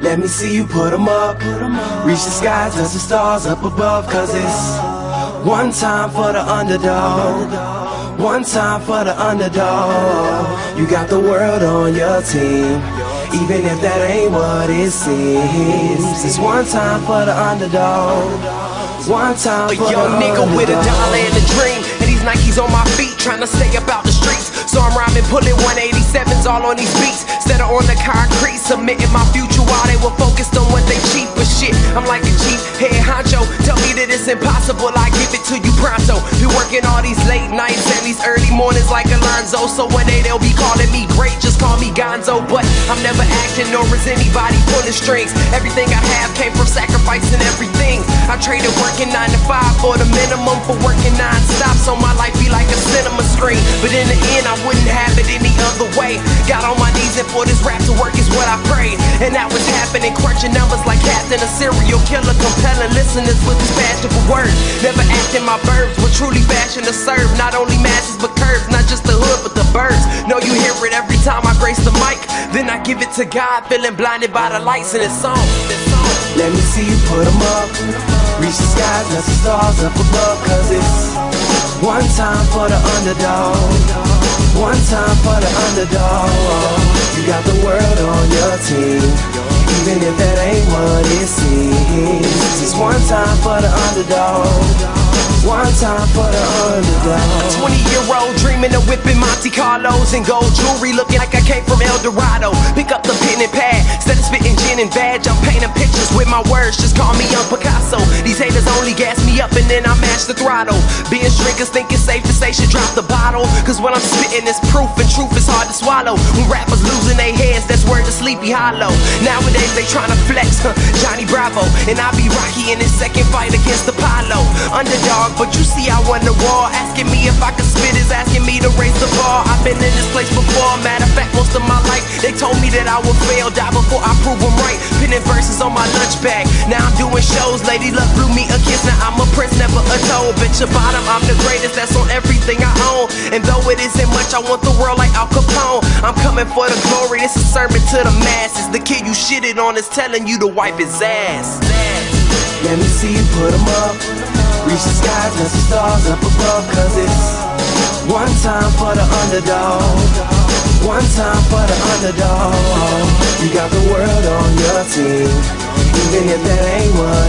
Let me see you put 'em up. Reach the sky, touch the stars up above. Cause it's one time for the underdog. One time for the underdog. You got the world on your team, even if that ain't what it seems. It's one time for the underdog. One time for the underdog. A young nigga with a dollar and a dream, and these Nikes on my feet, trying to stay up out the streets. So I'm rhyming, pulling 187s all on these beats, instead of on the concrete, submitting my future while they were focused on what they cheap. But shit, I'm like a chief head honcho. Tell me that it's impossible, I give it to you pronto. Be working all these late nights and these early mornings like Alonzo. So one day they'll be calling me great, just call me Gonzo. But I'm never acting, nor is anybody pulling strings. Everything I have came from sacrificing everything. I traded working 9 to 5 for the minimum for working non-stop, so my life be like a cinema screen. But in the end I wouldn't have it any other way. Got on my knees and for this rap to work is what I prayed. And that was happening, crunching numbers like Captain, a serial killer, compelling listeners with his passion for words. Never acting my verbs, but truly fashion to serve not only masses but curves, not just the hood but the birds. Know you hear it every time I grace the mic, then I give it to God, feeling blinded by the lights in this song. Let me see you put 'em up. Reach the skies, touch the stars up above. Cause it's one time for the underdog. One time for the underdog. You got the world on your team, even if that ain't what it seems. It's one time for the underdog. One time for the underdog. 20-year-old dreaming of whipping Monte Carlos and gold jewelry, looking like I came from El Dorado. Pick up the pen and pad, instead of spitting gin and badge, I'm painting pictures with my words, just call me Young Picasso. These haters only gas me up and then I mash the throttle. Binge drinkers think it's safe to say should drop the bottle, cause when I'm spitting it's proof, and truth is hard to swallow. When rappers losing their heads, that's word to Sleepy Hollow. Nowadays they tryna flex, Johnny Bravo, and I be Rocky in his second fight against Apollo. Underdog, but you see I won the war. Asking me if I could spit is asking me to raise the bar. I've been in this place before, matter of fact most of my life they told me that I would fail, die before I prove them right. Pinning verses on my lunch bag, now I'm doing shows. Lady Luck blew me a kiss, now I'm a prince, never a toad. Bitch your bottom, I'm the greatest, that's on everything I own. And though it isn't much, I want the world like Al Capone. I'm coming for the glory, this is a sermon to the masses. The kid you shitted on is telling you to wipe his ass. Let me see you put 'em up. Reach the skies, touch the stars up above. Cause it's one time for the underdog. One time for the underdog. You got the world on your team, even if that ain't what